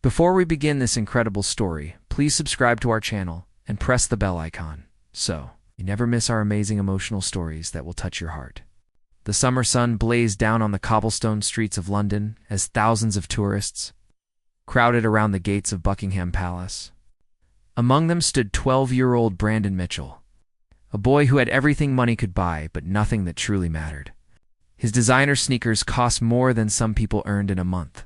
Before we begin this incredible story, please subscribe to our channel and press the bell icon so you never miss our amazing emotional stories that will touch your heart. The summer sun blazed down on the cobblestone streets of London as thousands of tourists crowded around the gates of Buckingham Palace. Among them stood 12-year-old Brandon Mitchell, a boy who had everything money could buy but nothing that truly mattered. His designer sneakers cost more than some people earned in a month,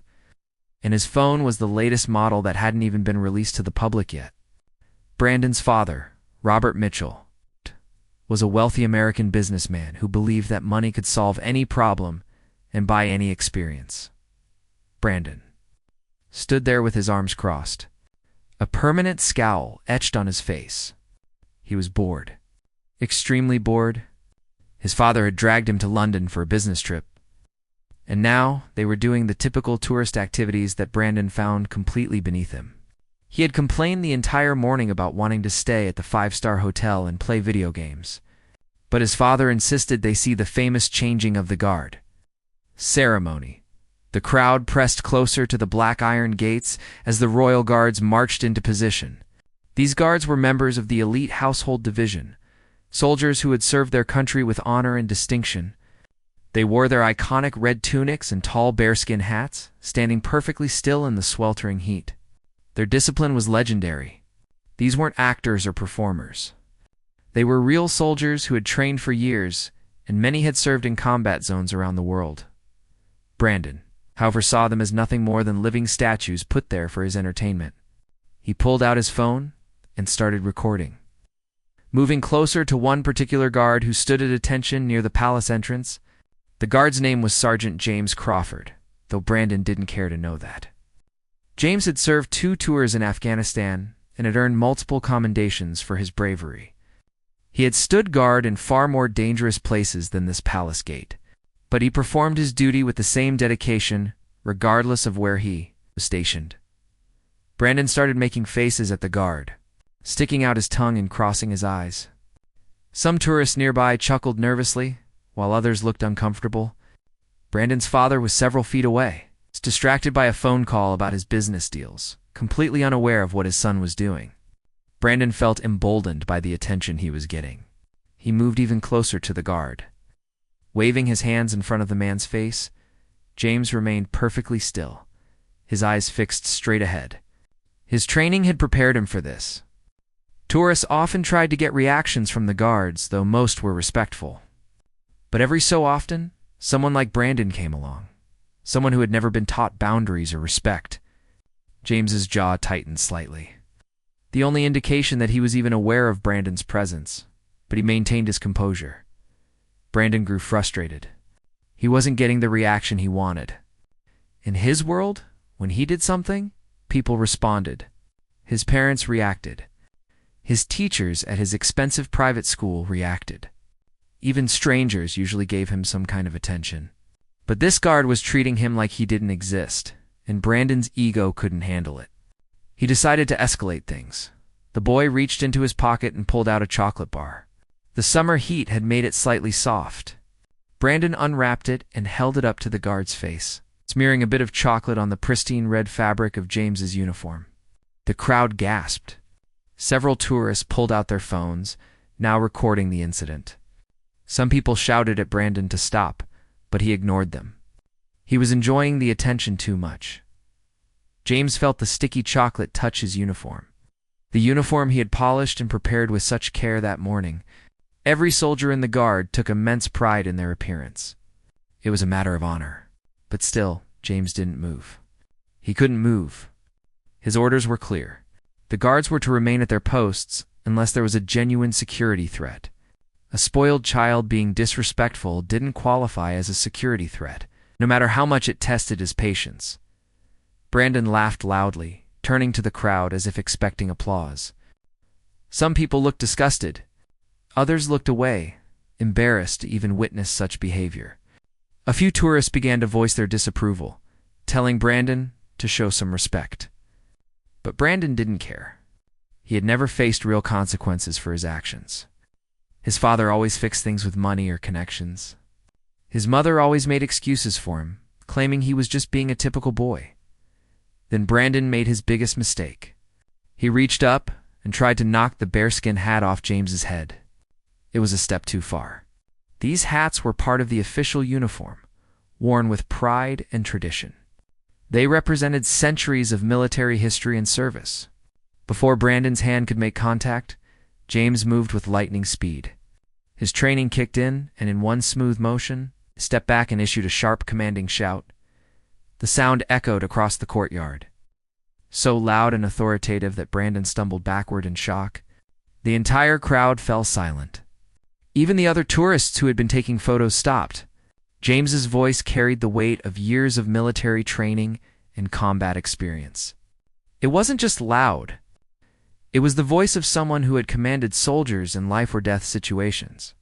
and his phone was the latest model that hadn't even been released to the public yet. Brandon's father, Robert Mitchell, was a wealthy American businessman who believed that money could solve any problem and buy any experience. Brandon stood there with his arms crossed, a permanent scowl etched on his face. He was bored, extremely bored. His father had dragged him to London for a business trip, and now they were doing the typical tourist activities that Brandon found completely beneath him. He had complained the entire morning about wanting to stay at the five-star hotel and play video games, but his father insisted they see the famous changing of the guard ceremony. The crowd pressed closer to the black iron gates as the royal guards marched into position. These guards were members of the elite household division, soldiers who had served their country with honor and distinction. They wore their iconic red tunics and tall bearskin hats, standing perfectly still in the sweltering heat. Their discipline was legendary. These weren't actors or performers. They were real soldiers who had trained for years, and many had served in combat zones around the world. Brandon, however, saw them as nothing more than living statues put there for his entertainment. He pulled out his phone and started recording. Moving closer to one particular guard who stood at attention near the palace entrance, the guard's name was Sergeant James Crawford, though Brandon didn't care to know that. James had served 2 tours in Afghanistan and had earned multiple commendations for his bravery. He had stood guard in far more dangerous places than this palace gate, but he performed his duty with the same dedication, regardless of where he was stationed. Brandon started making faces at the guard, sticking out his tongue and crossing his eyes. Some tourists nearby chuckled nervously, while others looked uncomfortable. Brandon's father was several feet away, distracted by a phone call about his business deals, completely unaware of what his son was doing. Brandon felt emboldened by the attention he was getting. He moved even closer to the guard. Waving his hands in front of the man's face, James remained perfectly still, his eyes fixed straight ahead. His training had prepared him for this. Tourists often tried to get reactions from the guards, though most were respectful. But every so often, someone like Brandon came along. Someone who had never been taught boundaries or respect. James's jaw tightened slightly. The only indication that he was even aware of Brandon's presence, but he maintained his composure. Brandon grew frustrated. He wasn't getting the reaction he wanted. In his world, when he did something, people responded. His parents reacted. His teachers at his expensive private school reacted. Even strangers usually gave him some kind of attention. But this guard was treating him like he didn't exist, and Brandon's ego couldn't handle it. He decided to escalate things. The boy reached into his pocket and pulled out a chocolate bar. The summer heat had made it slightly soft. Brandon unwrapped it and held it up to the guard's face, smearing a bit of chocolate on the pristine red fabric of James's uniform. The crowd gasped. Several tourists pulled out their phones, now recording the incident. Some people shouted at Brandon to stop, but he ignored them. He was enjoying the attention too much. James felt the sticky chocolate touch his uniform. The uniform he had polished and prepared with such care that morning. Every soldier in the guard took immense pride in their appearance. It was a matter of honor. But still, James didn't move. He couldn't move. His orders were clear. The guards were to remain at their posts unless there was a genuine security threat. A spoiled child being disrespectful didn't qualify as a security threat, no matter how much it tested his patience. Brandon laughed loudly, turning to the crowd as if expecting applause. Some people looked disgusted. Others looked away, embarrassed to even witness such behavior. A few tourists began to voice their disapproval, telling Brandon to show some respect. But Brandon didn't care. He had never faced real consequences for his actions. His father always fixed things with money or connections. His mother always made excuses for him, claiming he was just being a typical boy. Then Brandon made his biggest mistake. He reached up and tried to knock the bearskin hat off James's head. It was a step too far. These hats were part of the official uniform, worn with pride and tradition. They represented centuries of military history and service. Before Brandon's hand could make contact, James moved with lightning speed. His training kicked in, and in one smooth motion, he stepped back and issued a sharp, commanding shout. The sound echoed across the courtyard, so loud and authoritative that Brandon stumbled backward in shock. The entire crowd fell silent. Even the other tourists who had been taking photos stopped. James's voice carried the weight of years of military training and combat experience. It wasn't just loud. It was the voice of someone who had commanded soldiers in life-or-death situations.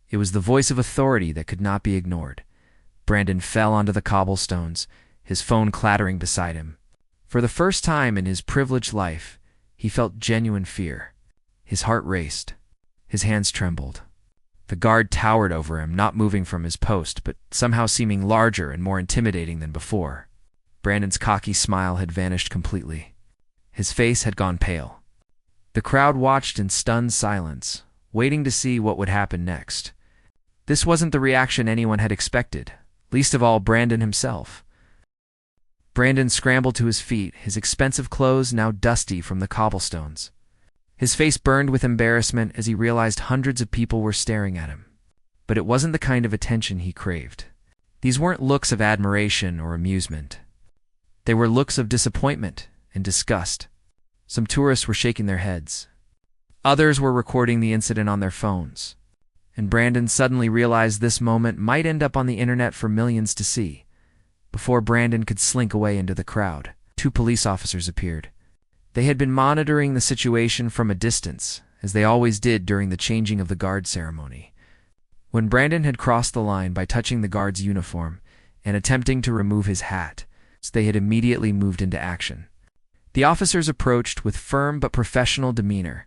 It was the voice of authority that could not be ignored. Brandon fell onto the cobblestones, his phone clattering beside him. For the first time in his privileged life, he felt genuine fear. His heart raced. His hands trembled. The guard towered over him, not moving from his post, but somehow seeming larger and more intimidating than before. Brandon's cocky smile had vanished completely. His face had gone pale. The crowd watched in stunned silence, waiting to see what would happen next. This wasn't the reaction anyone had expected, least of all Brandon himself. Brandon scrambled to his feet, his expensive clothes now dusty from the cobblestones. His face burned with embarrassment as he realized hundreds of people were staring at him. But it wasn't the kind of attention he craved. These weren't looks of admiration or amusement. They were looks of disappointment and disgust. Some tourists were shaking their heads. Others were recording the incident on their phones. And Brandon suddenly realized this moment might end up on the internet for millions to see. Before Brandon could slink away into the crowd, 2 police officers appeared. They had been monitoring the situation from a distance, as they always did during the changing of the guard ceremony. When Brandon had crossed the line by touching the guard's uniform and attempting to remove his hat, they had immediately moved into action. The officers approached with firm but professional demeanor,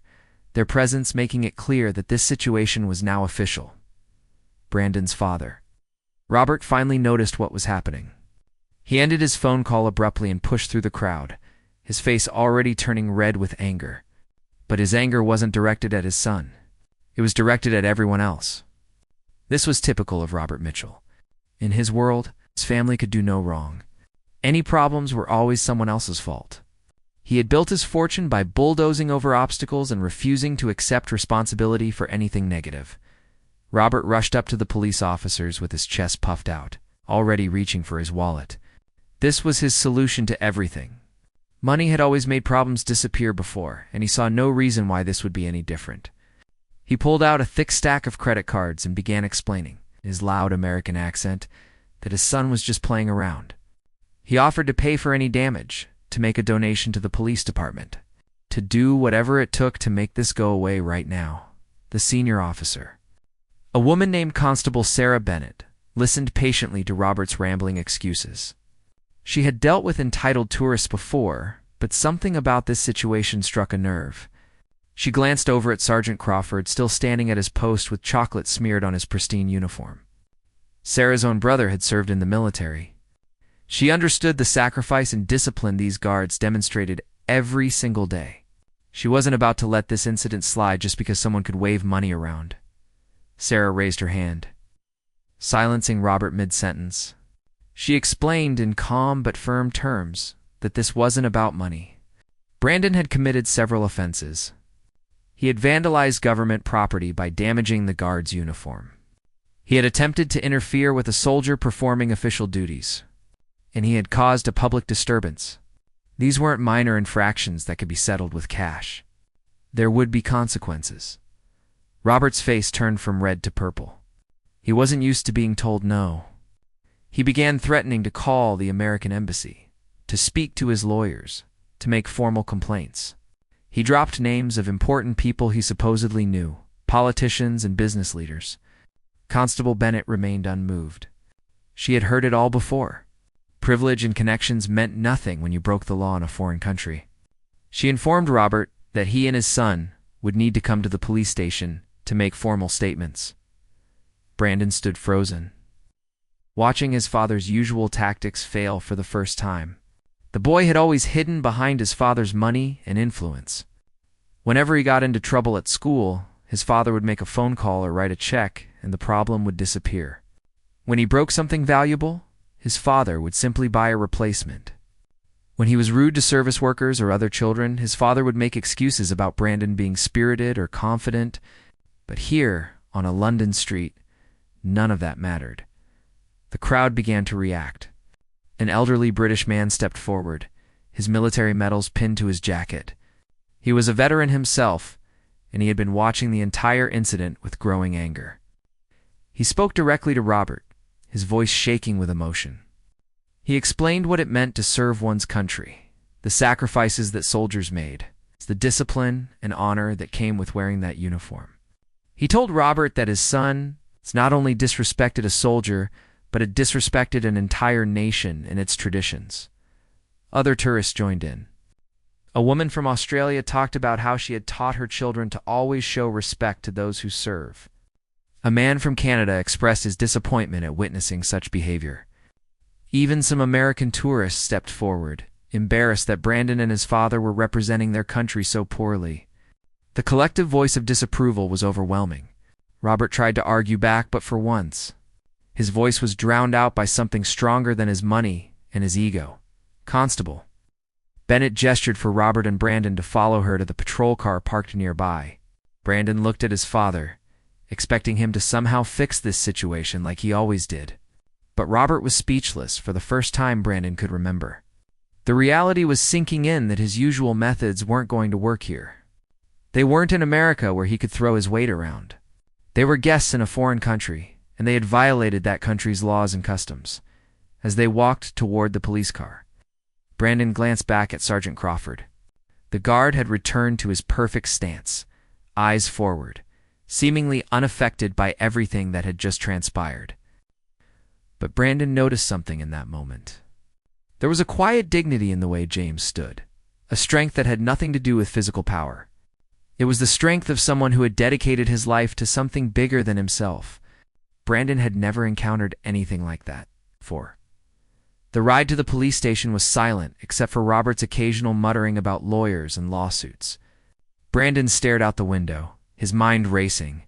their presence making it clear that this situation was now official. Brandon's father, Robert, finally noticed what was happening. He ended his phone call abruptly and pushed through the crowd, his face already turning red with anger. But his anger wasn't directed at his son. It was directed at everyone else. This was typical of Robert Mitchell. In his world, his family could do no wrong. Any problems were always someone else's fault. He had built his fortune by bulldozing over obstacles and refusing to accept responsibility for anything negative. Robert rushed up to the police officers with his chest puffed out, already reaching for his wallet. This was his solution to everything. Money had always made problems disappear before, and he saw no reason why this would be any different. He pulled out a thick stack of credit cards and began explaining, in his loud American accent, that his son was just playing around. He offered to pay for any damage, to make a donation to the police department, to do whatever it took to make this go away right now. The senior officer, a woman named Constable Sarah Bennett, listened patiently to Robert's rambling excuses. She had dealt with entitled tourists before, but something about this situation struck a nerve. She glanced over at Sergeant Crawford, still standing at his post with chocolate smeared on his pristine uniform. Sarah's own brother had served in the military. She understood the sacrifice and discipline these guards demonstrated every single day. She wasn't about to let this incident slide just because someone could wave money around. Sarah raised her hand, silencing Robert mid-sentence. She explained in calm but firm terms that this wasn't about money. Brandon had committed several offenses. He had vandalized government property by damaging the guard's uniform. He had attempted to interfere with a soldier performing official duties. And he had caused a public disturbance. These weren't minor infractions that could be settled with cash. There would be consequences. Robert's face turned from red to purple. He wasn't used to being told no. He began threatening to call the American embassy, to speak to his lawyers, to make formal complaints. He dropped names of important people he supposedly knew, politicians and business leaders. Constable Bennett remained unmoved. She had heard it all before. Privilege and connections meant nothing when you broke the law in a foreign country. She informed Robert that he and his son would need to come to the police station to make formal statements. Brandon stood frozen, watching his father's usual tactics fail for the first time. The boy had always hidden behind his father's money and influence. Whenever he got into trouble at school, his father would make a phone call or write a check, and the problem would disappear. When he broke something valuable, his father would simply buy a replacement. When he was rude to service workers or other children, his father would make excuses about Brandon being spirited or confident. But here, on a London street, none of that mattered. The crowd began to react. An elderly British man stepped forward, his military medals pinned to his jacket. He was a veteran himself, and he had been watching the entire incident with growing anger. He spoke directly to Robert, his voice shaking with emotion. He explained what it meant to serve one's country, the sacrifices that soldiers made, the discipline and honor that came with wearing that uniform. He told Robert that his son not only disrespected a soldier, but had disrespected an entire nation and its traditions. Other tourists joined in. A woman from Australia talked about how she had taught her children to always show respect to those who serve. A man from Canada expressed his disappointment at witnessing such behavior. Even some American tourists stepped forward, embarrassed that Brandon and his father were representing their country so poorly. The collective voice of disapproval was overwhelming. Robert tried to argue back, but for once, his voice was drowned out by something stronger than his money and his ego. "Constable." Bennett gestured for Robert and Brandon to follow her to the patrol car parked nearby. Brandon looked at his father, expecting him to somehow fix this situation like he always did. But Robert was speechless for the first time Brandon could remember. The reality was sinking in that his usual methods weren't going to work here. They weren't in America where he could throw his weight around. They were guests in a foreign country, and they had violated that country's laws and customs. As they walked toward the police car, Brandon glanced back at Sergeant Crawford. The guard had returned to his perfect stance, eyes forward, seemingly unaffected by everything that had just transpired. But Brandon noticed something in that moment. There was a quiet dignity in the way James stood, a strength that had nothing to do with physical power. It was the strength of someone who had dedicated his life to something bigger than himself. Brandon had never encountered anything like that before. The ride to the police station was silent, except for Robert's occasional muttering about lawyers and lawsuits. Brandon stared out the window, his mind racing.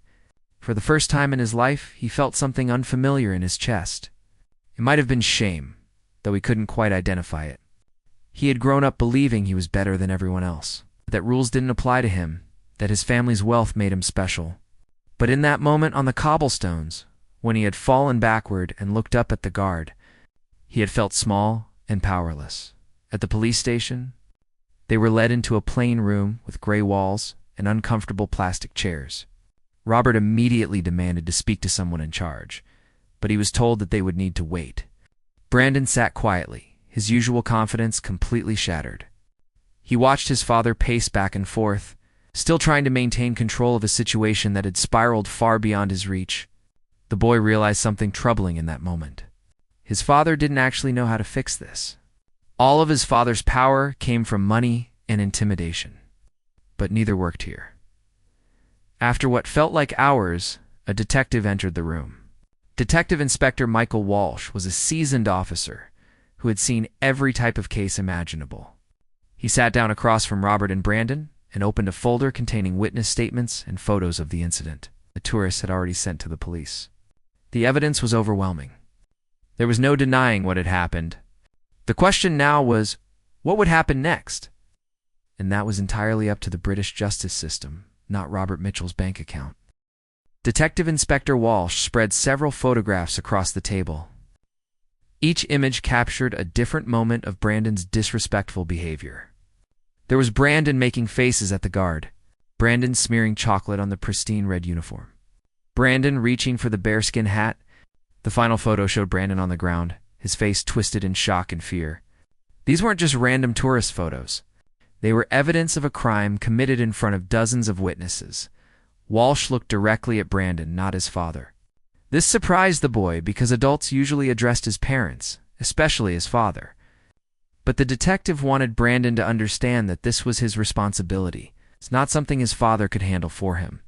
For the first time in his life, he felt something unfamiliar in his chest. It might have been shame, though he couldn't quite identify it. He had grown up believing he was better than everyone else, that rules didn't apply to him, that his family's wealth made him special. But in that moment on the cobblestones, when he had fallen backward and looked up at the guard, he had felt small and powerless. At the police station, they were led into a plain room with gray walls and uncomfortable plastic chairs. Robert immediately demanded to speak to someone in charge, but he was told that they would need to wait. Brandon sat quietly, his usual confidence completely shattered. He watched his father pace back and forth, still trying to maintain control of a situation that had spiraled far beyond his reach. The boy realized something troubling in that moment. His father didn't actually know how to fix this. All of his father's power came from money and intimidation. But neither worked here. After what felt like hours, a detective entered the room. Detective Inspector Michael Walsh was a seasoned officer who had seen every type of case imaginable. He sat down across from Robert and Brandon and opened a folder containing witness statements and photos of the incident the tourists had already sent to the police. The evidence was overwhelming. There was no denying what had happened. The question now was, what would happen next? And that was entirely up to the British justice system, not Robert Mitchell's bank account. Detective Inspector Walsh spread several photographs across the table. Each image captured a different moment of Brandon's disrespectful behavior. There was Brandon making faces at the guard, Brandon smearing chocolate on the pristine red uniform, Brandon reaching for the bearskin hat. The final photo showed Brandon on the ground, his face twisted in shock and fear. These weren't just random tourist photos. They were evidence of a crime committed in front of dozens of witnesses. Walsh looked directly at Brandon, not his father. This surprised the boy because adults usually addressed his parents, especially his father. But the detective wanted Brandon to understand that this was his responsibility. It's not something his father could handle for him.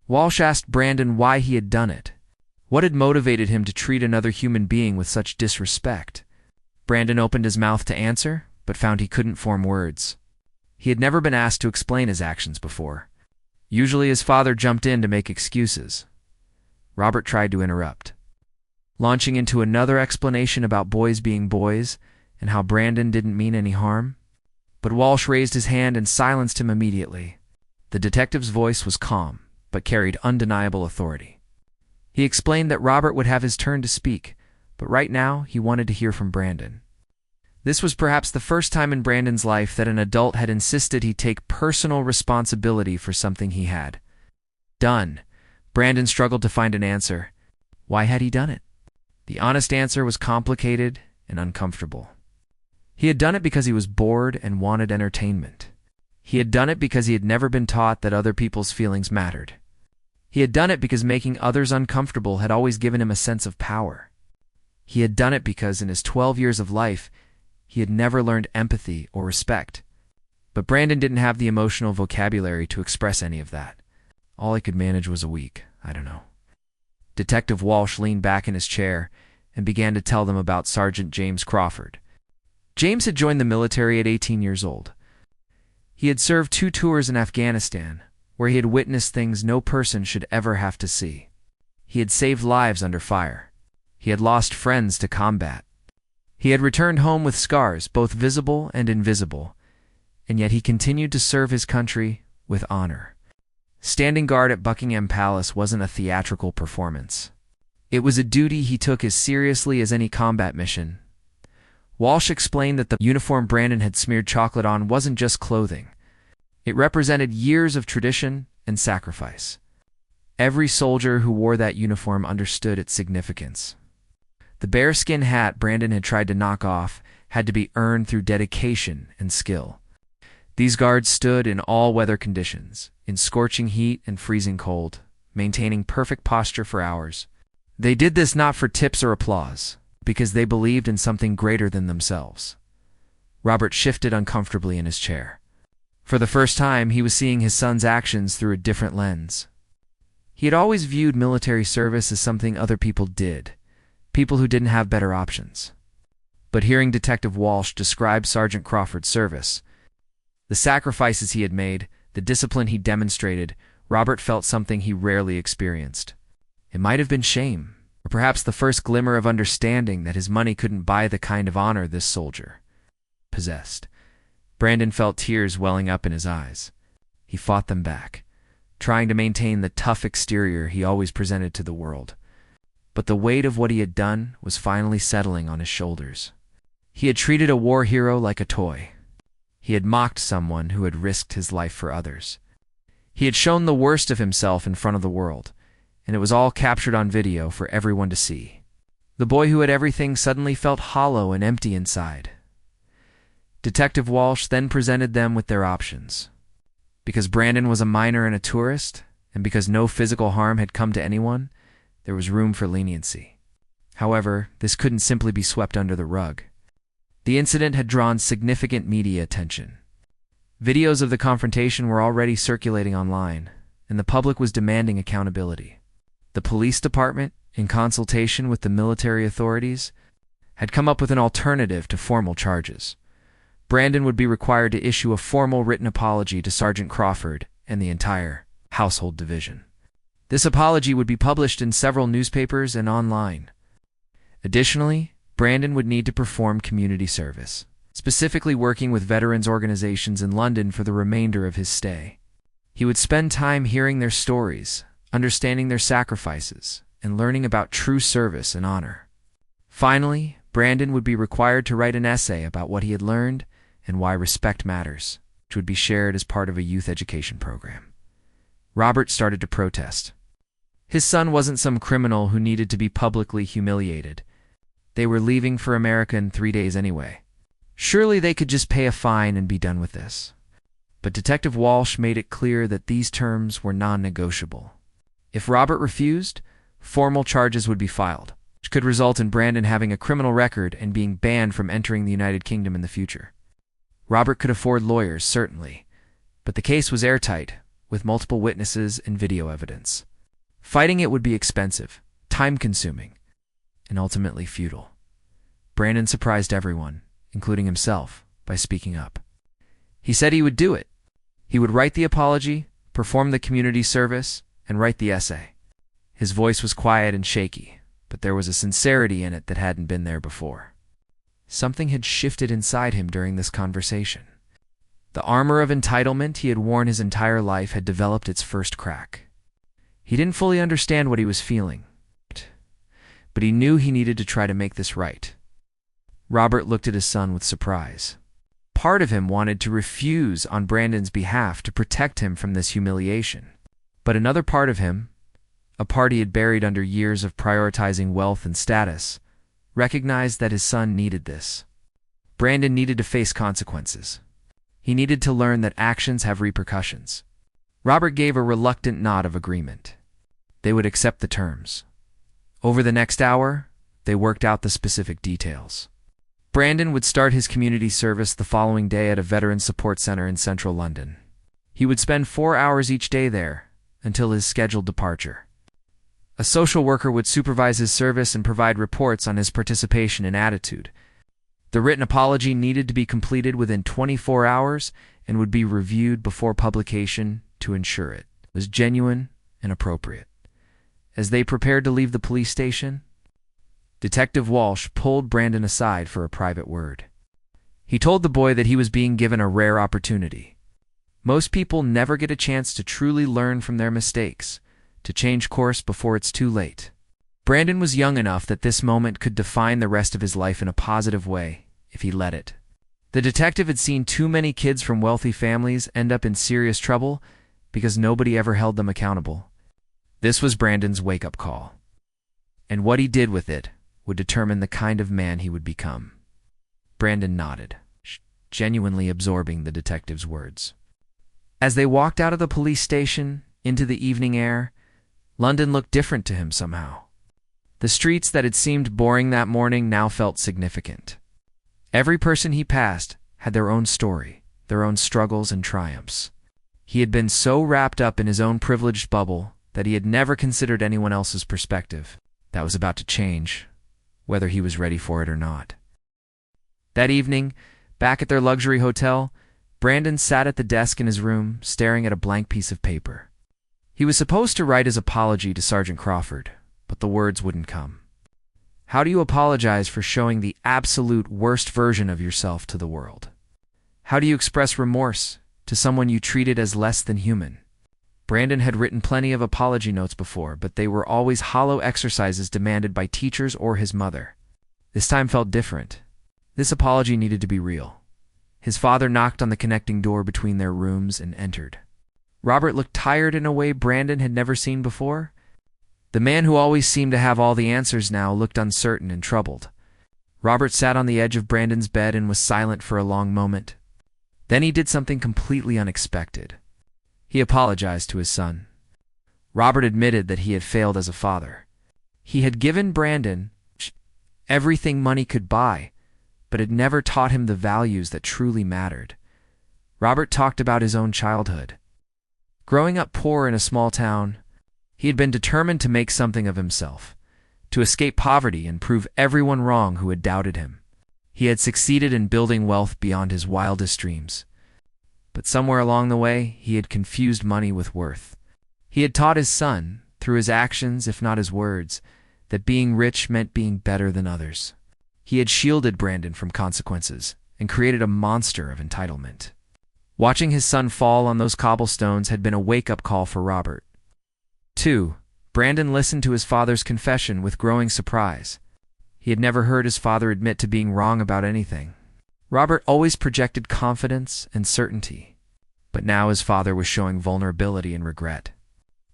Walsh asked Brandon why he had done it. What had motivated him to treat another human being with such disrespect? Brandon opened his mouth to answer, but found he couldn't form words. He had never been asked to explain his actions before. Usually his father jumped in to make excuses. Robert tried to interrupt, launching into another explanation about boys being boys and how Brandon didn't mean any harm. But Walsh raised his hand and silenced him immediately. The detective's voice was calm, but carried undeniable authority. He explained that Robert would have his turn to speak, but right now he wanted to hear from Brandon. This was perhaps the first time in Brandon's life that an adult had insisted he take personal responsibility for something he had done. Brandon struggled to find an answer. Why had he done it? The honest answer was complicated and uncomfortable. He had done it because he was bored and wanted entertainment. He had done it because he had never been taught that other people's feelings mattered. He had done it because making others uncomfortable had always given him a sense of power. He had done it because in his 12 years of life, he had never learned empathy or respect. But Brandon didn't have the emotional vocabulary to express any of that. All he could manage was a week, I don't know. Detective Walsh leaned back in his chair and began to tell them about Sergeant James Crawford. James had joined the military at 18 years old. He had served 2 tours in Afghanistan, where he had witnessed things no person should ever have to see. He had saved lives under fire. He had lost friends to combat. He had returned home with scars, both visible and invisible, and yet he continued to serve his country with honor. Standing guard at Buckingham Palace wasn't a theatrical performance. It was a duty he took as seriously as any combat mission. Walsh explained that the uniform Brandon had smeared chocolate on wasn't just clothing. It represented years of tradition and sacrifice. Every soldier who wore that uniform understood its significance. The bearskin hat Brandon had tried to knock off had to be earned through dedication and skill. These guards stood in all weather conditions, in scorching heat and freezing cold, maintaining perfect posture for hours. They did this not for tips or applause, because they believed in something greater than themselves. Robert shifted uncomfortably in his chair. For the first time, he was seeing his son's actions through a different lens. He had always viewed military service as something other people did, people who didn't have better options. But hearing Detective Walsh describe Sergeant Crawford's service, the sacrifices he had made, the discipline he demonstrated, Robert felt something he rarely experienced. It might have been shame, or perhaps the first glimmer of understanding that his money couldn't buy the kind of honor this soldier possessed. Brandon felt tears welling up in his eyes. He fought them back, trying to maintain the tough exterior he always presented to the world. But the weight of what he had done was finally settling on his shoulders. He had treated a war hero like a toy. He had mocked someone who had risked his life for others. He had shown the worst of himself in front of the world, and it was all captured on video for everyone to see. The boy who had everything suddenly felt hollow and empty inside. Detective Walsh then presented them with their options. Because Brandon was a minor and a tourist, and because no physical harm had come to anyone, there was room for leniency. However, this couldn't simply be swept under the rug. The incident had drawn significant media attention. Videos of the confrontation were already circulating online, and the public was demanding accountability. The police department, in consultation with the military authorities, had come up with an alternative to formal charges. Brandon would be required to issue a formal written apology to Sergeant Crawford and the entire household division. This apology would be published in several newspapers and online. Additionally, Brandon would need to perform community service, specifically working with veterans organizations in London for the remainder of his stay. He would spend time hearing their stories, understanding their sacrifices, and learning about true service and honor. Finally, Brandon would be required to write an essay about what he had learned and why respect matters, which would be shared as part of a youth education program. Robert started to protest. His son wasn't some criminal who needed to be publicly humiliated. They were leaving for America in 3 days anyway. Surely they could just pay a fine and be done with this. But Detective Walsh made it clear that these terms were non-negotiable. If Robert refused, formal charges would be filed, which could result in Brandon having a criminal record and being banned from entering the United Kingdom in the future. Robert could afford lawyers, certainly, but the case was airtight, with multiple witnesses and video evidence. Fighting it would be expensive, time-consuming, and ultimately futile. Brandon surprised everyone, including himself, by speaking up. He said he would do it. He would write the apology, perform the community service, and write the essay. His voice was quiet and shaky, but there was a sincerity in it that hadn't been there before. Something had shifted inside him during this conversation. The armor of entitlement he had worn his entire life had developed its first crack. He didn't fully understand what he was feeling, but he knew he needed to try to make this right. Robert looked at his son with surprise. Part of him wanted to refuse on Brandon's behalf to protect him from this humiliation. But another part of him, a part he had buried under years of prioritizing wealth and status, recognized that his son needed this. Brandon needed to face consequences. He needed to learn that actions have repercussions. Robert gave a reluctant nod of agreement. They would accept the terms. Over the next hour, they worked out the specific details. Brandon would start his community service the following day at a veteran support center in central London. He would spend 4 hours each day there until his scheduled departure. A social worker would supervise his service and provide reports on his participation and attitude. The written apology needed to be completed within 24 hours and would be reviewed before publication to ensure it was genuine and appropriate. As they prepared to leave the police station, Detective Walsh pulled Brandon aside for a private word. He told the boy that he was being given a rare opportunity. Most people never get a chance to truly learn from their mistakes, to change course before it's too late. Brandon was young enough that this moment could define the rest of his life in a positive way, if he let it. The detective had seen too many kids from wealthy families end up in serious trouble because nobody ever held them accountable. This was Brandon's wake-up call. And what he did with it would determine the kind of man he would become. Brandon nodded, genuinely absorbing the detective's words. As they walked out of the police station into the evening air, London looked different to him somehow. The streets that had seemed boring that morning now felt significant. Every person he passed had their own story, their own struggles and triumphs. He had been so wrapped up in his own privileged bubble that he had never considered anyone else's perspective. That was about to change, whether he was ready for it or not. That evening, back at their luxury hotel, Brandon sat at the desk in his room, staring at a blank piece of paper. He was supposed to write his apology to Sergeant Crawford, but the words wouldn't come. How do you apologize for showing the absolute worst version of yourself to the world? How do you express remorse to someone you treated as less than human? Brandon had written plenty of apology notes before, but they were always hollow exercises demanded by teachers or his mother. This time felt different. This apology needed to be real. His father knocked on the connecting door between their rooms and entered. Robert looked tired in a way Brandon had never seen before. The man who always seemed to have all the answers now looked uncertain and troubled. Robert sat on the edge of Brandon's bed and was silent for a long moment. Then he did something completely unexpected. He apologized to his son. Robert admitted that he had failed as a father. He had given Brandon everything money could buy, but had never taught him the values that truly mattered. Robert talked about his own childhood. Growing up poor in a small town, he had been determined to make something of himself, to escape poverty and prove everyone wrong who had doubted him. He had succeeded in building wealth beyond his wildest dreams. But somewhere along the way, he had confused money with worth. He had taught his son, through his actions if not his words, that being rich meant being better than others. He had shielded Brandon from consequences and created a monster of entitlement. Watching his son fall on those cobblestones had been a wake-up call for Robert. 2. Brandon listened to his father's confession with growing surprise. He had never heard his father admit to being wrong about anything. Robert always projected confidence and certainty, but now his father was showing vulnerability and regret.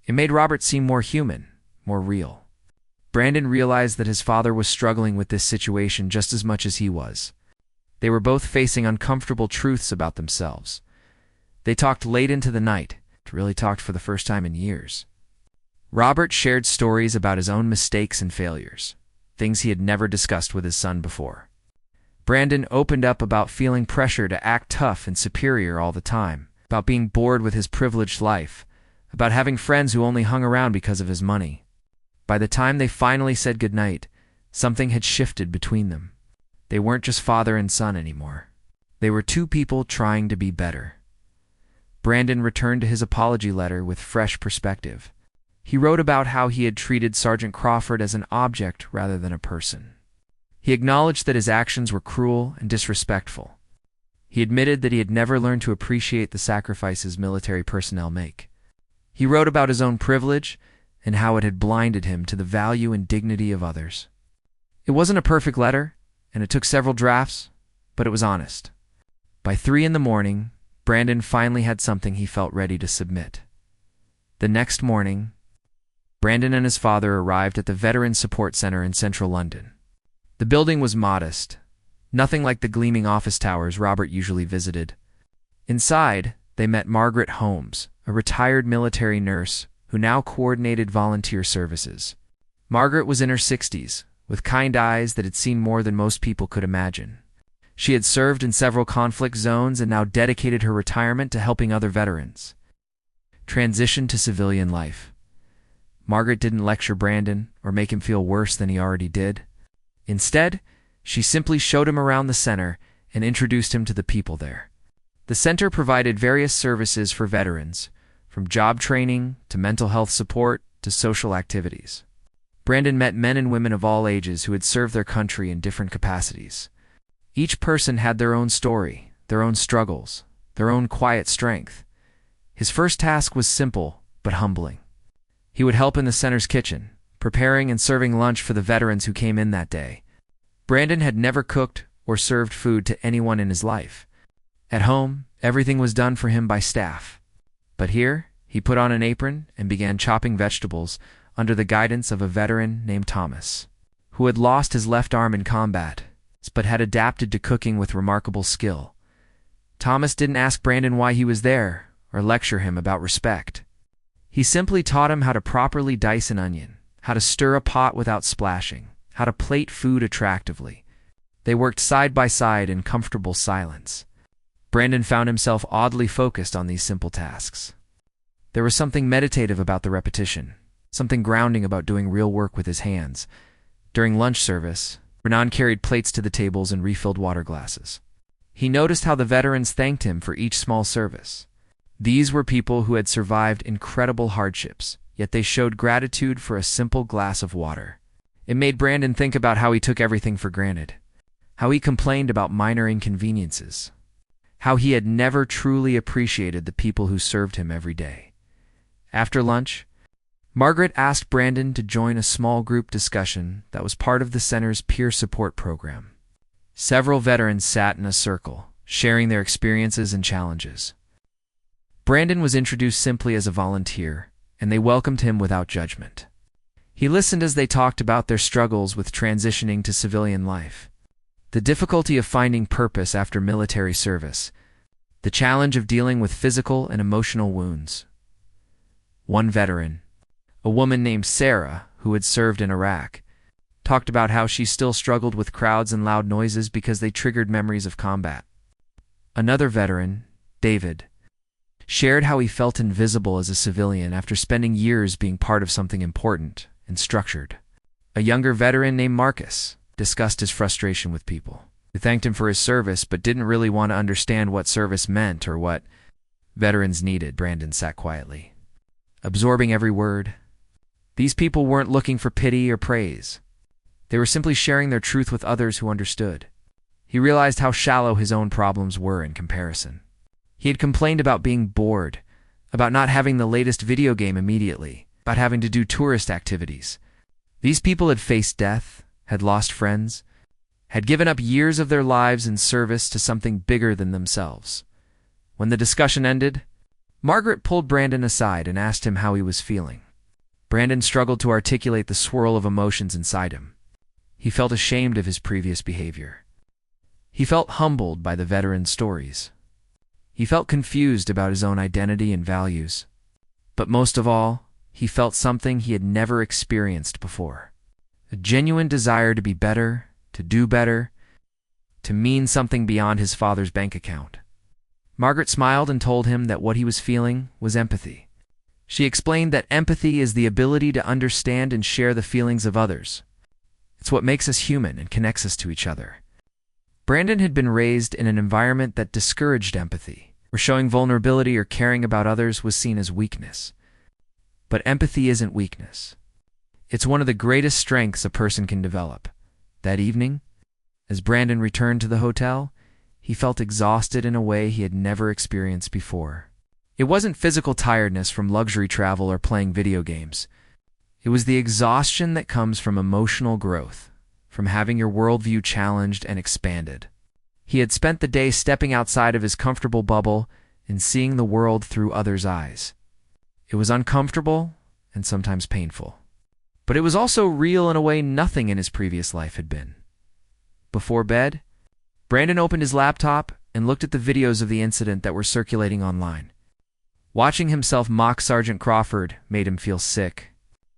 It made Robert seem more human, more real. Brandon realized that his father was struggling with this situation just as much as he was. They were both facing uncomfortable truths about themselves. They talked late into the night, really talked for the first time in years. Robert shared stories about his own mistakes and failures, things he had never discussed with his son before. Brandon opened up about feeling pressure to act tough and superior all the time, about being bored with his privileged life, about having friends who only hung around because of his money. By the time they finally said goodnight, something had shifted between them. They weren't just father and son anymore. They were two people trying to be better. Brandon returned to his apology letter with fresh perspective. He wrote about how he had treated Sergeant Crawford as an object rather than a person. He acknowledged that his actions were cruel and disrespectful. He admitted that he had never learned to appreciate the sacrifices military personnel make. He wrote about his own privilege and how it had blinded him to the value and dignity of others. It wasn't a perfect letter, and it took several drafts, but it was honest. By 3 a.m, Brandon finally had something he felt ready to submit. The next morning, Brandon and his father arrived at the Veterans Support Center in central London. The building was modest, nothing like the gleaming office towers Robert usually visited. Inside, they met Margaret Holmes, a retired military nurse who now coordinated volunteer services. Margaret was in her 60s, with kind eyes that had seen more than most people could imagine. She had served in several conflict zones and now dedicated her retirement to helping other veterans transition to civilian life. Margaret didn't lecture Brandon or make him feel worse than he already did. Instead, she simply showed him around the center and introduced him to the people there. The center provided various services for veterans, from job training to mental health support to social activities. Brandon met men and women of all ages who had served their country in different capacities. Each person had their own story, their own struggles, their own quiet strength. His first task was simple but humbling. He would help in the center's kitchen, preparing and serving lunch for the veterans who came in that day. Brandon had never cooked or served food to anyone in his life. At home, everything was done for him by staff. But here, he put on an apron and began chopping vegetables under the guidance of a veteran named Thomas, who had lost his left arm in combat, but had adapted to cooking with remarkable skill. Thomas didn't ask Brandon why he was there or lecture him about respect. He simply taught him how to properly dice an onion, how to stir a pot without splashing, how to plate food attractively. They worked side by side in comfortable silence. Brandon found himself oddly focused on these simple tasks. There was something meditative about the repetition, something grounding about doing real work with his hands. During lunch service, Renan carried plates to the tables and refilled water glasses. He noticed how the veterans thanked him for each small service. These were people who had survived incredible hardships, yet they showed gratitude for a simple glass of water. It made Brandon think about how he took everything for granted, how he complained about minor inconveniences, how he had never truly appreciated the people who served him every day. After lunch, Margaret asked Brandon to join a small group discussion that was part of the center's peer support program. Several veterans sat in a circle, sharing their experiences and challenges. Brandon was introduced simply as a volunteer, and they welcomed him without judgment. He listened as they talked about their struggles with transitioning to civilian life, the difficulty of finding purpose after military service, the challenge of dealing with physical and emotional wounds. One veteran, a woman named Sarah, who had served in Iraq, talked about how she still struggled with crowds and loud noises because they triggered memories of combat. Another veteran, David, shared how he felt invisible as a civilian after spending years being part of something important and structured. A younger veteran named Marcus discussed his frustration with people who thanked him for his service but didn't really want to understand what service meant or what veterans needed. Brandon sat quietly, absorbing every word. These people weren't looking for pity or praise. They were simply sharing their truth with others who understood. He realized how shallow his own problems were in comparison. He had complained about being bored, about not having the latest video game immediately, about having to do tourist activities. These people had faced death, had lost friends, had given up years of their lives in service to something bigger than themselves. When the discussion ended, Margaret pulled Brandon aside and asked him how he was feeling. Brandon struggled to articulate the swirl of emotions inside him. He felt ashamed of his previous behavior. He felt humbled by the veterans' stories. He felt confused about his own identity and values. But most of all, he felt something he had never experienced before. A genuine desire to be better, to do better, to mean something beyond his father's bank account. Margaret smiled and told him that what he was feeling was empathy. She explained that empathy is the ability to understand and share the feelings of others. It's what makes us human and connects us to each other. Brandon had been raised in an environment that discouraged empathy, where showing vulnerability or caring about others was seen as weakness. But empathy isn't weakness. It's one of the greatest strengths a person can develop. That evening, as Brandon returned to the hotel, he felt exhausted in a way he had never experienced before. It wasn't physical tiredness from luxury travel or playing video games. It was the exhaustion that comes from emotional growth, from having your worldview challenged and expanded. He had spent the day stepping outside of his comfortable bubble and seeing the world through others' eyes. It was uncomfortable and sometimes painful. But it was also real in a way nothing in his previous life had been. Before bed, Brandon opened his laptop and looked at the videos of the incident that were circulating online. Watching himself mock Sergeant Crawford made him feel sick.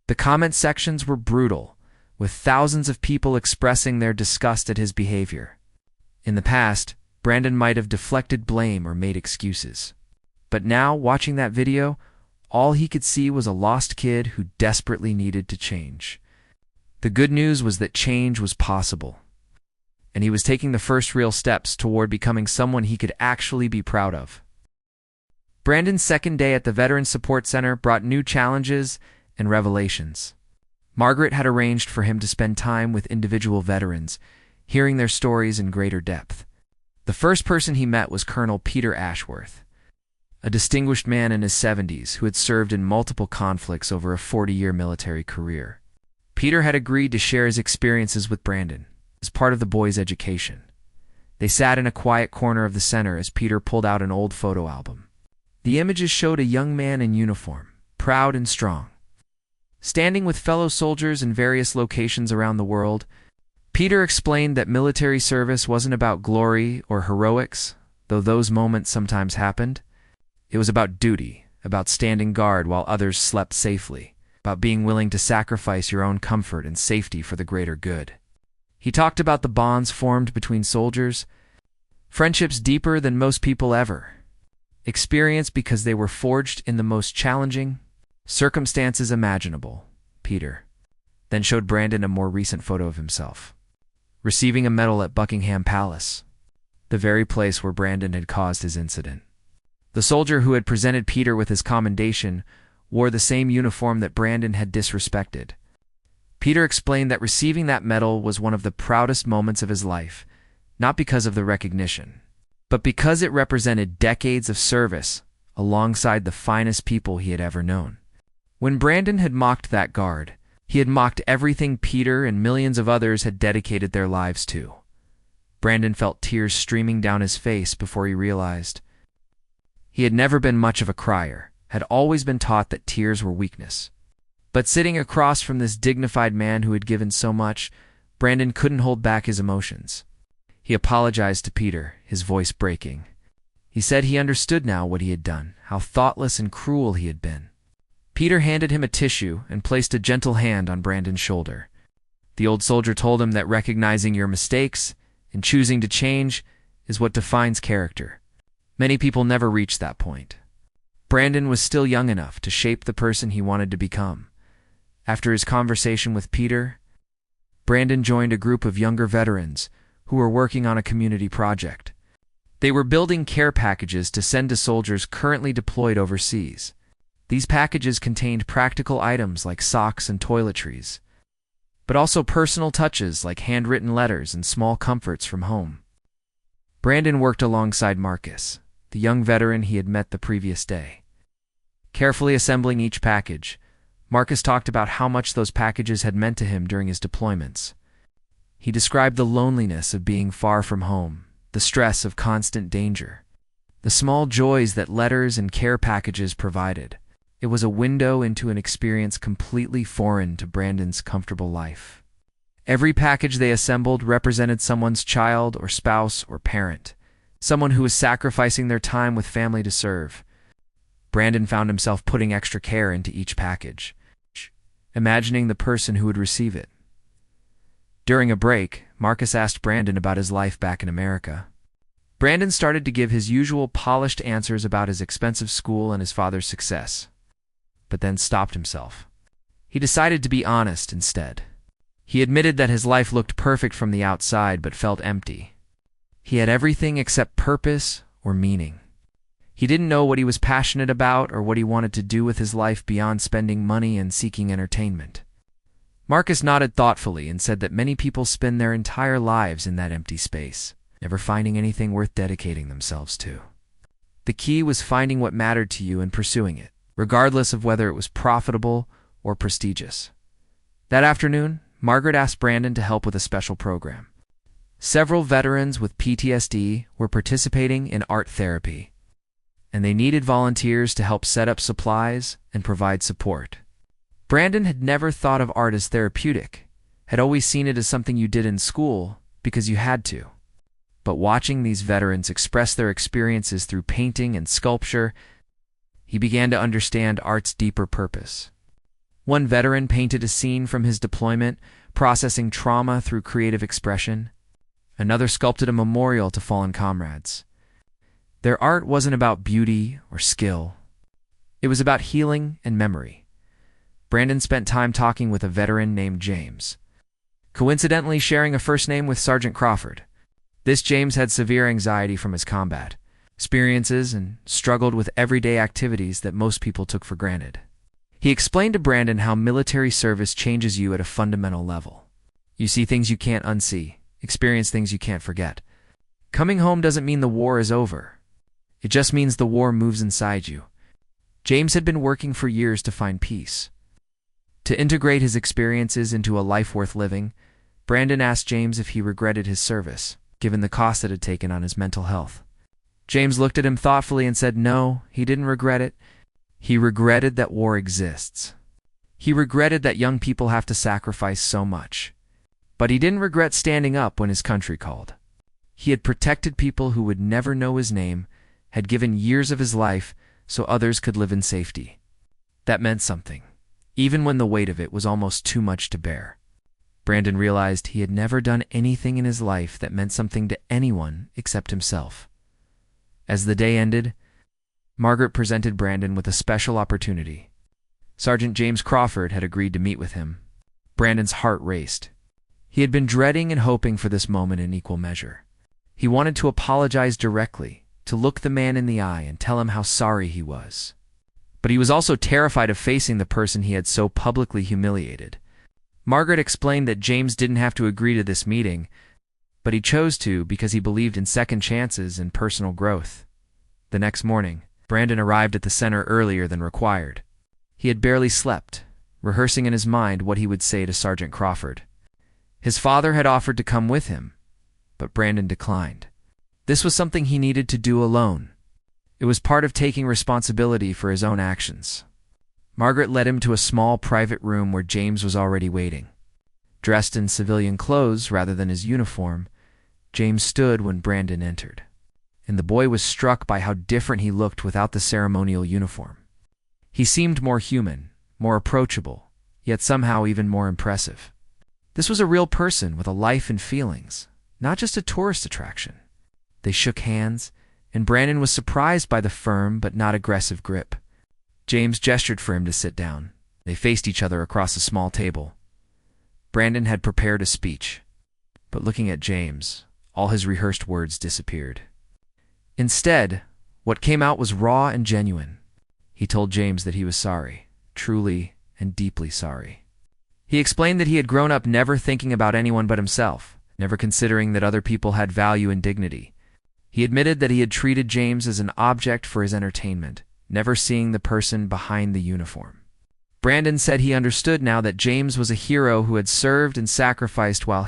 The comment sections were brutal, with thousands of people expressing their disgust at his behavior. In the past, Brandon might have deflected blame or made excuses. But now, watching that video, all he could see was a lost kid who desperately needed to change. The good news was that change was possible, and he was taking the first real steps toward becoming someone he could actually be proud of. Brandon's second day at the Veterans Support Center brought new challenges and revelations. Margaret had arranged for him to spend time with individual veterans, hearing their stories in greater depth. The first person he met was Colonel Peter Ashworth, a distinguished man in his 70s who had served in multiple conflicts over a 40-year military career. Peter had agreed to share his experiences with Brandon as part of the boy's education. They sat in a quiet corner of the center as Peter pulled out an old photo album. The images showed a young man in uniform, proud and strong. Standing with fellow soldiers in various locations around the world, Peter explained that military service wasn't about glory or heroics, though those moments sometimes happened. It was about duty, about standing guard while others slept safely, about being willing to sacrifice your own comfort and safety for the greater good. He talked about the bonds formed between soldiers, friendships deeper than most people ever experienced because they were forged in the most challenging circumstances imaginable. Peter then showed Brandon a more recent photo of himself, receiving a medal at Buckingham Palace, the very place where Brandon had caused his incident. The soldier who had presented Peter with his commendation wore the same uniform that Brandon had disrespected. Peter explained that receiving that medal was one of the proudest moments of his life, not because of the recognition, but because it represented decades of service alongside the finest people he had ever known. When Brandon had mocked that guard, he had mocked everything Peter and millions of others had dedicated their lives to. Brandon felt tears streaming down his face before he realized. He had never been much of a crier, had always been taught that tears were weakness. But sitting across from this dignified man who had given so much, Brandon couldn't hold back his emotions. He apologized to Peter, his voice breaking. He said he understood now what he had done, how thoughtless and cruel he had been. Peter handed him a tissue and placed a gentle hand on Brandon's shoulder. The old soldier told him that recognizing your mistakes and choosing to change is what defines character. Many people never reach that point. Brandon was still young enough to shape the person he wanted to become. After his conversation with Peter, Brandon joined a group of younger veterans who were working on a community project. They were building care packages to send to soldiers currently deployed overseas. These packages contained practical items like socks and toiletries, but also personal touches like handwritten letters and small comforts from home. Brandon worked alongside Marcus, the young veteran he had met the previous day. Carefully assembling each package, Marcus talked about how much those packages had meant to him during his deployments. He described the loneliness of being far from home, the stress of constant danger, the small joys that letters and care packages provided. It was a window into an experience completely foreign to Brandon's comfortable life. Every package they assembled represented someone's child or spouse or parent, someone who was sacrificing their time with family to serve. Brandon found himself putting extra care into each package, imagining the person who would receive it. During a break, Marcus asked Brandon about his life back in America. Brandon started to give his usual polished answers about his expensive school and his father's success, but then stopped himself. He decided to be honest instead. He admitted that his life looked perfect from the outside but felt empty. He had everything except purpose or meaning. He didn't know what he was passionate about or what he wanted to do with his life beyond spending money and seeking entertainment. Marcus nodded thoughtfully and said that many people spend their entire lives in that empty space, never finding anything worth dedicating themselves to. The key was finding what mattered to you and pursuing it, regardless of whether it was profitable or prestigious. That afternoon, Margaret asked Brandon to help with a special program. Several veterans with PTSD were participating in art therapy, and they needed volunteers to help set up supplies and provide support. Brandon had never thought of art as therapeutic, had always seen it as something you did in school because you had to. But watching these veterans express their experiences through painting and sculpture, he began to understand art's deeper purpose. One veteran painted a scene from his deployment, processing trauma through creative expression. Another sculpted a memorial to fallen comrades. Their art wasn't about beauty or skill. It was about healing and memory. Brandon spent time talking with a veteran named James, coincidentally sharing a first name with Sergeant Crawford. This James had severe anxiety from his combat experiences and struggled with everyday activities that most people took for granted. He explained to Brandon how military service changes you at a fundamental level. You see things you can't unsee, experience things you can't forget. Coming home doesn't mean the war is over. It just means the war moves inside you. James had been working for years to find peace. To integrate his experiences into a life worth living, Brandon asked James if he regretted his service, given the cost it had taken on his mental health. James looked at him thoughtfully and said no, he didn't regret it. He regretted that war exists. He regretted that young people have to sacrifice so much. But he didn't regret standing up when his country called. He had protected people who would never know his name, had given years of his life so others could live in safety. That meant something, even when the weight of it was almost too much to bear. Brandon realized he had never done anything in his life that meant something to anyone except himself. As the day ended, Margaret presented Brandon with a special opportunity. Sergeant James Crawford had agreed to meet with him. Brandon's heart raced. He had been dreading and hoping for this moment in equal measure. He wanted to apologize directly, to look the man in the eye and tell him how sorry he was. But he was also terrified of facing the person he had so publicly humiliated. Margaret explained that James didn't have to agree to this meeting, but he chose to because he believed in second chances and personal growth. The next morning, Brandon arrived at the center earlier than required. He had barely slept, rehearsing in his mind what he would say to Sergeant Crawford. His father had offered to come with him, but Brandon declined. This was something he needed to do alone. It was part of taking responsibility for his own actions. Margaret led him to a small private room where James was already waiting. Dressed in civilian clothes rather than his uniform, James stood when Brandon entered, and the boy was struck by how different he looked without the ceremonial uniform. He seemed more human, more approachable, yet somehow even more impressive. This was a real person with a life and feelings, not just a tourist attraction. They shook hands, and Brandon was surprised by the firm but not aggressive grip. James gestured for him to sit down. They faced each other across a small table. Brandon had prepared a speech, but looking at James, all his rehearsed words disappeared. Instead, what came out was raw and genuine. He told James that he was sorry, truly and deeply sorry. He explained that he had grown up never thinking about anyone but himself, never considering that other people had value and dignity. He admitted that he had treated James as an object for his entertainment, never seeing the person behind the uniform. Brandon said he understood now that James was a hero who had served and sacrificed while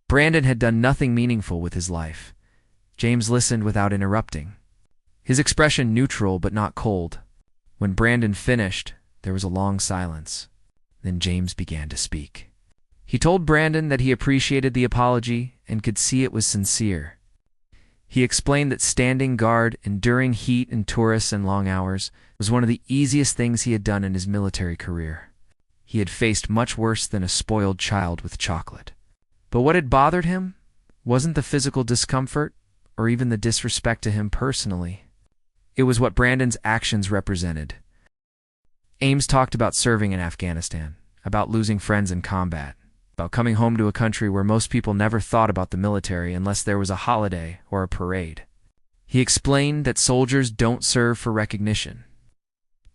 Brandon had done nothing meaningful with his life. James listened without interrupting, his expression neutral but not cold. When Brandon finished, there was a long silence. Then James began to speak. He told Brandon that he appreciated the apology and could see it was sincere. He explained that standing guard, enduring heat and tourists and long hours, was one of the easiest things he had done in his military career. He had faced much worse than a spoiled child with chocolate. But what had bothered him wasn't the physical discomfort or even the disrespect to him personally. It was what Brandon's actions represented. Ames talked about serving in Afghanistan, about losing friends in combat, about coming home to a country where most people never thought about the military unless there was a holiday or a parade. He explained that soldiers don't serve for recognition,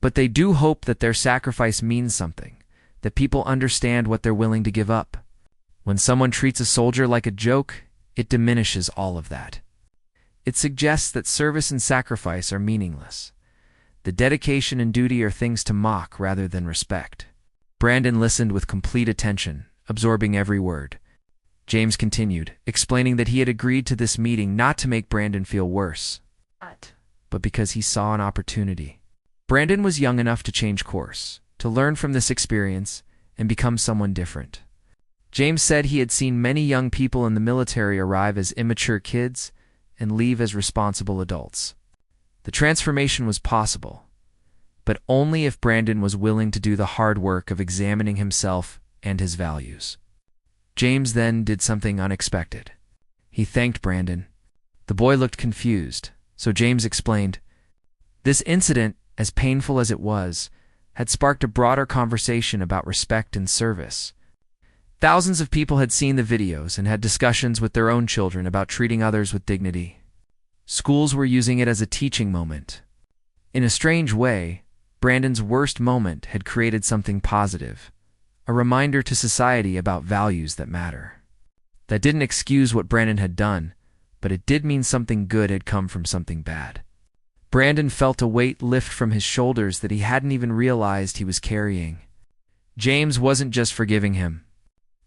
but they do hope that their sacrifice means something, that people understand what they're willing to give up. When someone treats a soldier like a joke, it diminishes all of that. It suggests that service and sacrifice are meaningless. The dedication and duty are things to mock rather than respect. Brandon listened with complete attention, absorbing every word. James continued, explaining that he had agreed to this meeting not to make Brandon feel worse, but because he saw an opportunity. Brandon was young enough to change course, to learn from this experience, and become someone different. James said he had seen many young people in the military arrive as immature kids and leave as responsible adults. The transformation was possible, but only if Brandon was willing to do the hard work of examining himself and his values. James then did something unexpected. He thanked Brandon. The boy looked confused, so James explained, "This incident, as painful as it was, had sparked a broader conversation about respect and service. Thousands of people had seen the videos and had discussions with their own children about treating others with dignity. Schools were using it as a teaching moment. In a strange way, Brandon's worst moment had created something positive, a reminder to society about values that matter. That didn't excuse what Brandon had done, but it did mean something good had come from something bad." Brandon felt a weight lift from his shoulders that he hadn't even realized he was carrying. James wasn't just forgiving him.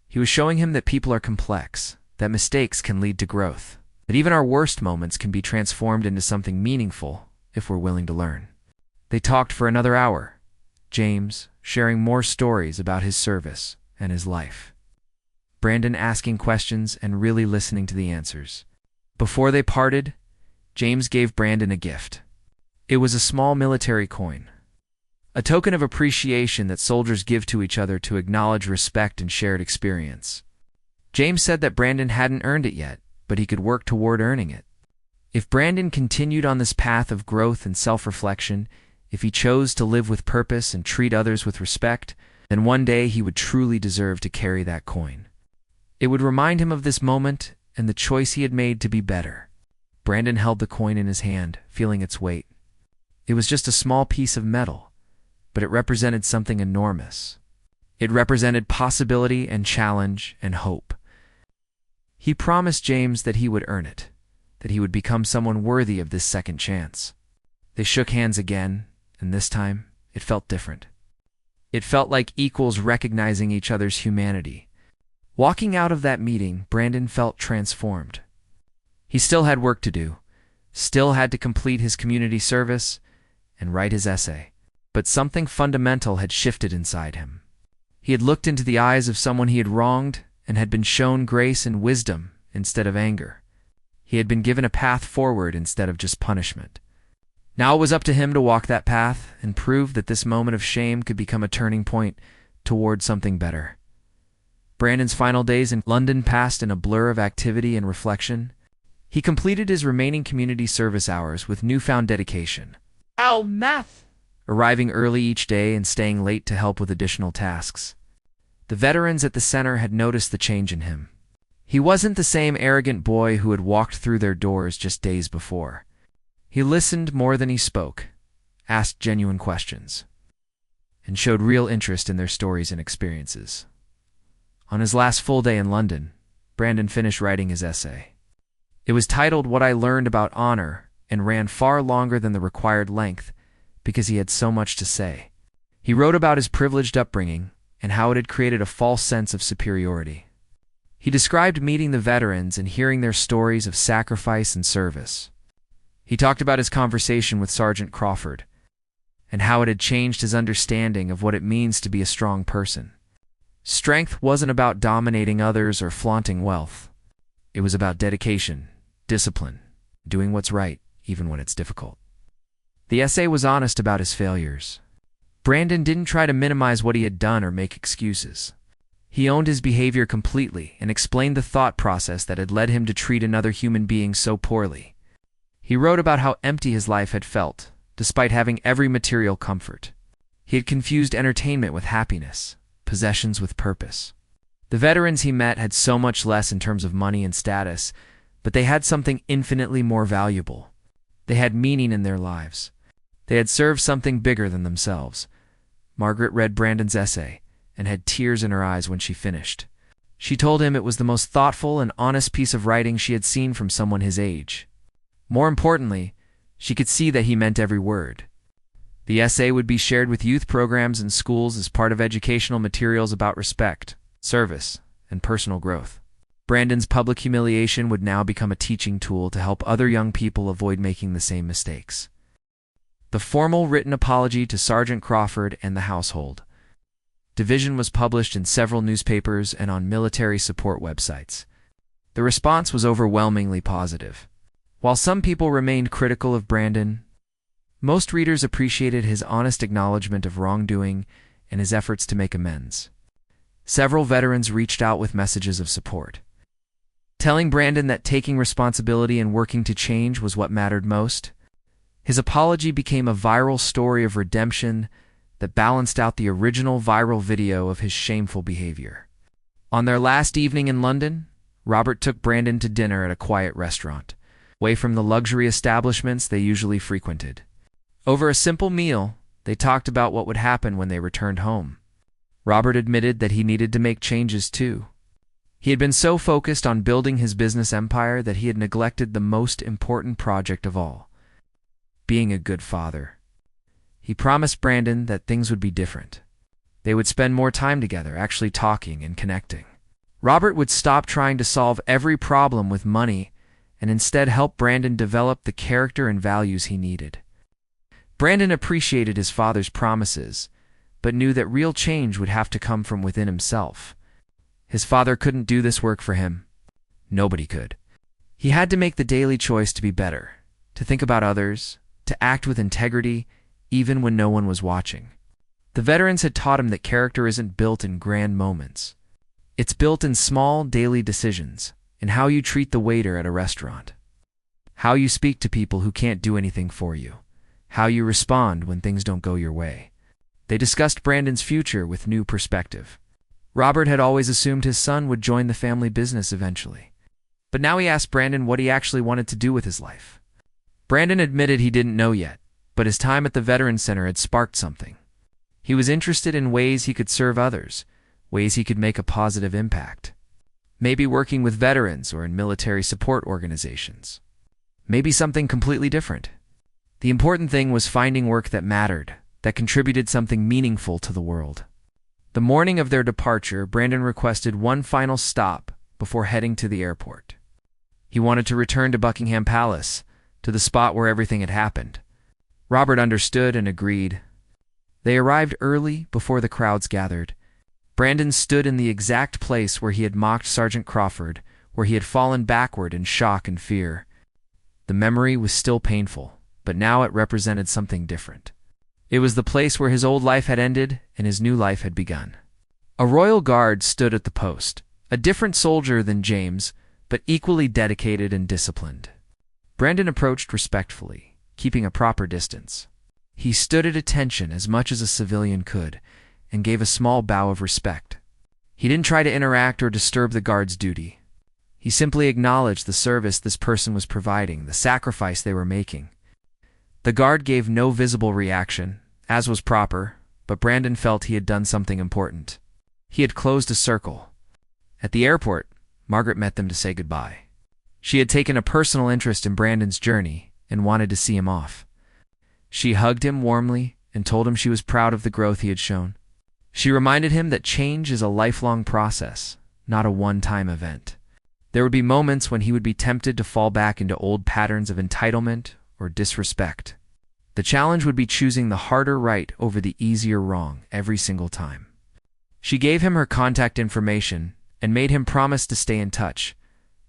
He was showing him that people are complex, that mistakes can lead to growth, that even our worst moments can be transformed into something meaningful if we're willing to learn. They talked for another hour, James sharing more stories about his service and his life, Brandon asking questions and really listening to the answers. Before they parted, James gave Brandon a gift. It was a small military coin, a token of appreciation that soldiers give to each other to acknowledge respect and shared experience. James said that Brandon hadn't earned it yet, but he could work toward earning it. If Brandon continued on this path of growth and self-reflection, if he chose to live with purpose and treat others with respect, then one day he would truly deserve to carry that coin. It would remind him of this moment and the choice he had made to be better. Brandon held the coin in his hand, feeling its weight. It was just a small piece of metal, but it represented something enormous. It represented possibility and challenge and hope. He promised James that he would earn it, that he would become someone worthy of this second chance. They shook hands again, and this time it felt different. It felt like equals recognizing each other's humanity. Walking out of that meeting, Brandon felt transformed. He still had work to do, still had to complete his community service and write his essay, but something fundamental had shifted inside him. He had looked into the eyes of someone he had wronged and had been shown grace and wisdom instead of anger. He had been given a path forward instead of just punishment. Now it was up to him to walk that path and prove that this moment of shame could become a turning point toward something better. Brandon's final days in London passed in a blur of activity and reflection. He completed his remaining community service hours with newfound dedication. Arriving early each day and staying late to help with additional tasks. The veterans at the center had noticed the change in him. He wasn't the same arrogant boy who had walked through their doors just days before. He listened more than he spoke, asked genuine questions, and showed real interest in their stories and experiences. On his last full day in London, Brandon finished writing his essay. It was titled "What I Learned About Honor" and ran far longer than the required length because he had so much to say. He wrote about his privileged upbringing and how it had created a false sense of superiority. He described meeting the veterans and hearing their stories of sacrifice and service. He talked about his conversation with Sergeant Crawford and how it had changed his understanding of what it means to be a strong person. Strength wasn't about dominating others or flaunting wealth. It was about dedication, discipline, doing what's right, even when it's difficult. The essay was honest about his failures. Brandon didn't try to minimize what he had done or make excuses. He owned his behavior completely and explained the thought process that had led him to treat another human being so poorly. He wrote about how empty his life had felt, despite having every material comfort. He had confused entertainment with happiness, possessions with purpose. The The veterans he met had so much less in terms of money and status, but they had something infinitely more valuable. They had meaning in their lives. They had served something bigger than themselves. Margaret read Brandon's essay and had tears in her eyes when she finished. She told him it was the most thoughtful and honest piece of writing she had seen from someone his age. More importantly, she could see that he meant every word. The essay would be shared with youth programs and schools as part of educational materials about respect, service, and personal growth. Brandon's public humiliation would now become a teaching tool to help other young people avoid making the same mistakes. The formal written apology to Sergeant Crawford and the household. Division was published in several newspapers and on military support websites. The response was overwhelmingly positive. While some people remained critical of Brandon, most readers appreciated his honest acknowledgement of wrongdoing and his efforts to make amends. Several veterans reached out with messages of support, telling Brandon that taking responsibility and working to change was what mattered most. His apology became a viral story of redemption that balanced out the original viral video of his shameful behavior. On their last evening in London, Robert took Brandon to dinner at a quiet restaurant, away from the luxury establishments they usually frequented. Over a simple meal, they talked about what would happen when they returned home. Robert admitted that he needed to make changes too. He had been so focused on building his business empire that he had neglected the most important project of all: being a good father. He promised Brandon that things would be different. They would spend more time together, actually talking and connecting. Robert would stop trying to solve every problem with money and instead help Brandon develop the character and values he needed. Brandon appreciated his father's promises, but knew that real change would have to come from within himself. His father couldn't do this work for him. Nobody could. He had to make the daily choice to be better, to think about others, to act with integrity, even when no one was watching. The veterans had taught him that character isn't built in grand moments. It's built in small, daily decisions, in how you treat the waiter at a restaurant, how you speak to people who can't do anything for you, how you respond when things don't go your way. They discussed Brandon's future with new perspective. Robert had always assumed his son would join the family business eventually. But now he asked Brandon what he actually wanted to do with his life. Brandon admitted he didn't know yet, but his time at the Veterans Center had sparked something. He was interested in ways he could serve others, ways he could make a positive impact. Maybe working with veterans or in military support organizations. Maybe something completely different. The important thing was finding work that mattered, that contributed something meaningful to the world. The morning of their departure, Brandon requested one final stop before heading to the airport. He wanted to return to Buckingham Palace, to the spot where everything had happened. Robert understood and agreed. They arrived early before the crowds gathered. Brandon stood in the exact place where he had mocked Sergeant Crawford, where he had fallen backward in shock and fear. The memory was still painful, but now it represented something different. It was the place where his old life had ended and his new life had begun. A royal guard stood at the post, a different soldier than James, but equally dedicated and disciplined. Brandon approached respectfully, keeping a proper distance. He stood at attention as much as a civilian could, and gave a small bow of respect. He didn't try to interact or disturb the guard's duty. He simply acknowledged the service this person was providing, the sacrifice they were making. The guard gave no visible reaction, as was proper, but Brandon felt he had done something important. He had closed a circle. At the airport, Margaret met them to say goodbye. She had taken a personal interest in Brandon's journey and wanted to see him off. She hugged him warmly and told him she was proud of the growth he had shown. She reminded him that change is a lifelong process, not a one-time event. There would be moments when he would be tempted to fall back into old patterns of entitlement or disrespect. The challenge would be choosing the harder right over the easier wrong every single time. She gave him her contact information and made him promise to stay in touch,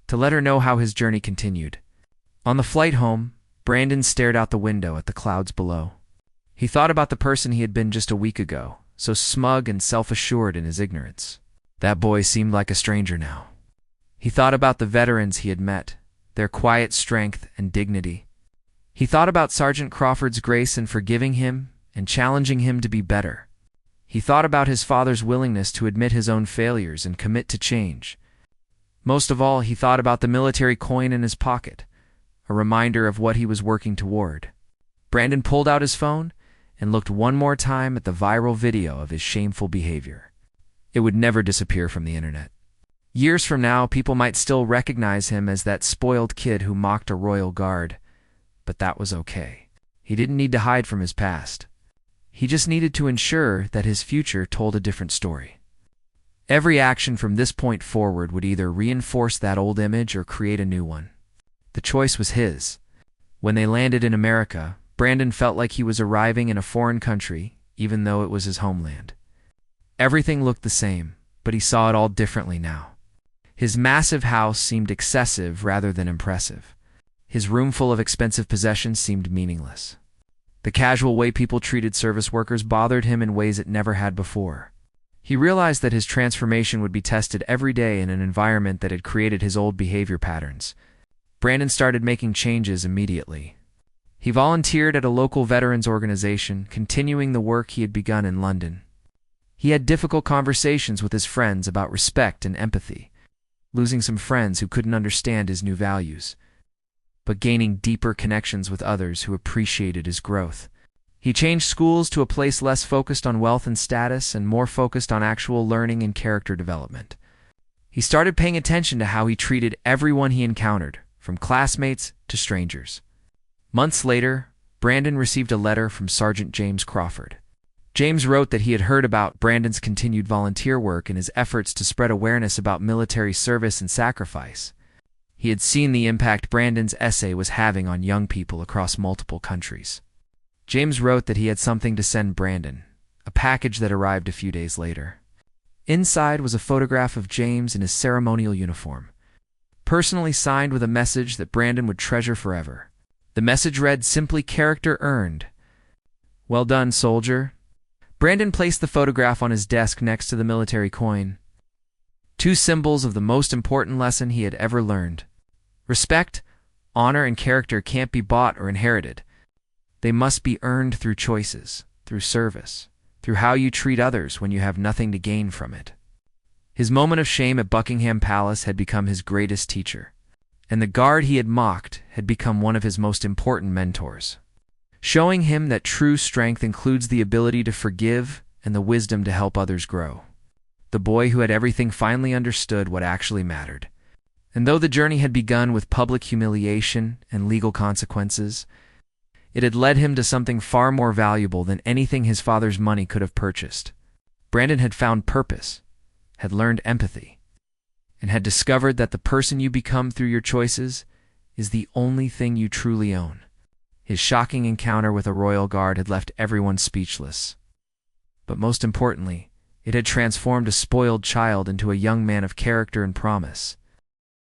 to let her know how his journey continued. On the flight home, Brandon stared out the window at the clouds below. He thought about the person he had been just a week ago, so smug and self-assured in his ignorance. That boy seemed like a stranger now. He thought about the veterans he had met, their quiet strength and dignity. He thought about Sergeant Crawford's grace in forgiving him and challenging him to be better. He thought about his father's willingness to admit his own failures and commit to change. Most of all, he thought about the military coin in his pocket, a reminder of what he was working toward. Brandon pulled out his phone and looked one more time at the viral video of his shameful behavior. It would never disappear from the internet. Years from now, people might still recognize him as that spoiled kid who mocked a royal guard, but that was okay. He didn't need to hide from his past. He just needed to ensure that his future told a different story. Every action from this point forward would either reinforce that old image or create a new one. The choice was his. When they landed in America, Brandon felt like he was arriving in a foreign country, even though it was his homeland. Everything looked the same, but he saw it all differently now. His massive house seemed excessive rather than impressive. His room full of expensive possessions seemed meaningless. The casual way people treated service workers bothered him in ways it never had before. He realized that his transformation would be tested every day in an environment that had created his old behavior patterns. Brandon started making changes immediately. He volunteered at a local veterans organization, continuing the work he had begun in London. He had difficult conversations with his friends about respect and empathy, losing some friends who couldn't understand his new values, but gaining deeper connections with others who appreciated his growth. He changed schools to a place less focused on wealth and status and more focused on actual learning and character development. He started paying attention to how he treated everyone he encountered, from classmates to strangers. Months later, Brandon received a letter from Sergeant James Crawford. James wrote that he had heard about Brandon's continued volunteer work and his efforts to spread awareness about military service and sacrifice. He had seen the impact Brandon's essay was having on young people across multiple countries. James wrote that he had something to send Brandon, a package that arrived a few days later. Inside was a photograph of James in his ceremonial uniform, personally signed with a message that Brandon would treasure forever. The message read simply, "Character earned. Well done, soldier." Brandon placed the photograph on his desk next to the military coin, two symbols of the most important lesson he had ever learned. Respect, honor, and character can't be bought or inherited. They must be earned through choices, through service, through how you treat others when you have nothing to gain from it. His moment of shame at Buckingham Palace had become his greatest teacher, and the guard he had mocked had become one of his most important mentors, showing him that true strength includes the ability to forgive and the wisdom to help others grow. The boy who had everything finally understood what actually mattered. And though the journey had begun with public humiliation and legal consequences, it had led him to something far more valuable than anything his father's money could have purchased. Brandon had found purpose, had learned empathy, and had discovered that the person you become through your choices is the only thing you truly own. His shocking encounter with a royal guard had left everyone speechless. But most importantly, it had transformed a spoiled child into a young man of character and promise.